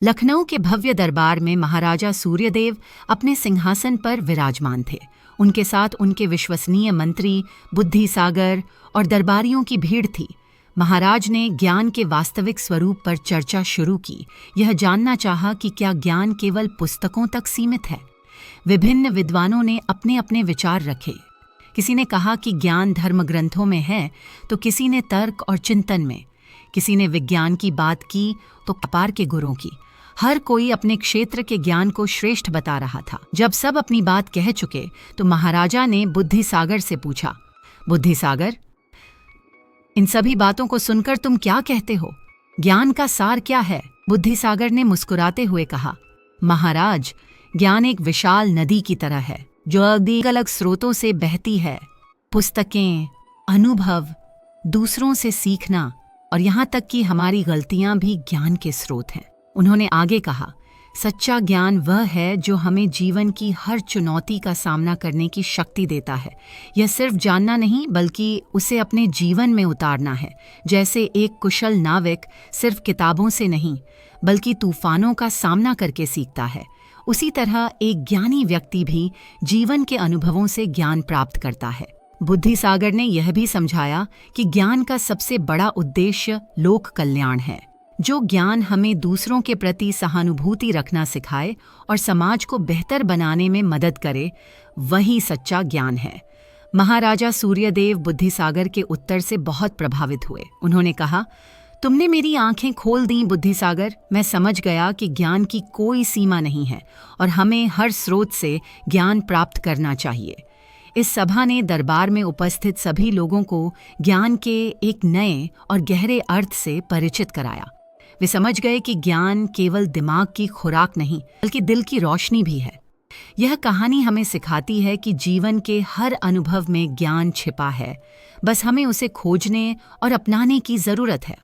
लखनऊ के भव्य दरबार में महाराजा सूर्यदेव अपने सिंहासन पर विराजमान थे। उनके साथ उनके विश्वसनीय मंत्री बुद्धिसागर और दरबारियों की भीड़ थी। महाराज ने ज्ञान के वास्तविक स्वरूप पर चर्चा शुरू की। यह जानना चाहा कि क्या ज्ञान केवल पुस्तकों तक सीमित है। विभिन्न विद्वानों ने अपने अपने विचार रखे। किसी ने कहा कि ज्ञान धर्म ग्रंथों में है, तो किसी ने तर्क और चिंतन में, किसी ने विज्ञान की बात की तो व्यापार के गुरों की। हर कोई अपने क्षेत्र के ज्ञान को श्रेष्ठ बता रहा था। जब सब अपनी बात कह चुके तो महाराजा ने बुद्धिसागर से पूछा, बुद्धिसागर, इन सभी बातों को सुनकर तुम क्या कहते हो? ज्ञान का सार क्या है? बुद्धिसागर ने मुस्कुराते हुए कहा, महाराज, ज्ञान एक विशाल नदी की तरह है जो अलग अलग स्रोतों से बहती है। पुस्तकें, अनुभव, दूसरों से सीखना और यहाँ तक कि हमारी गलतियाँ भी ज्ञान के स्रोत हैं। उन्होंने आगे कहा, सच्चा ज्ञान वह है जो हमें जीवन की हर चुनौती का सामना करने की शक्ति देता है। यह सिर्फ जानना नहीं बल्कि उसे अपने जीवन में उतारना है। जैसे एक कुशल नाविक सिर्फ किताबों से नहीं बल्कि तूफानों का सामना करके सीखता है, उसी तरह एक ज्ञानी व्यक्ति भी जीवन के अनुभवों से ज्ञान प्राप्त करता है। बुद्धिसागर ने यह भी समझाया कि ज्ञान का सबसे बड़ा उद्देश्य लोक कल्याण है। जो ज्ञान हमें दूसरों के प्रति सहानुभूति रखना सिखाए और समाज को बेहतर बनाने में मदद करे, वही सच्चा ज्ञान है। महाराजा सूर्यदेव बुद्धिसागर के उत्तर से बहुत प्रभावित हुए। उन्होंने कहा, तुमने मेरी आंखें खोल दी बुद्धिसागर। मैं समझ गया कि ज्ञान की कोई सीमा नहीं है और हमें हर स्रोत से ज्ञान प्राप्त करना चाहिए। इस सभा ने दरबार में उपस्थित सभी लोगों को ज्ञान के एक नए और गहरे अर्थ से परिचित कराया। वे समझ गए कि ज्ञान केवल दिमाग की खुराक नहीं बल्कि दिल की रोशनी भी है। यह कहानी हमें सिखाती है कि जीवन के हर अनुभव में ज्ञान छिपा है, बस हमें उसे खोजने और अपनाने की जरूरत है।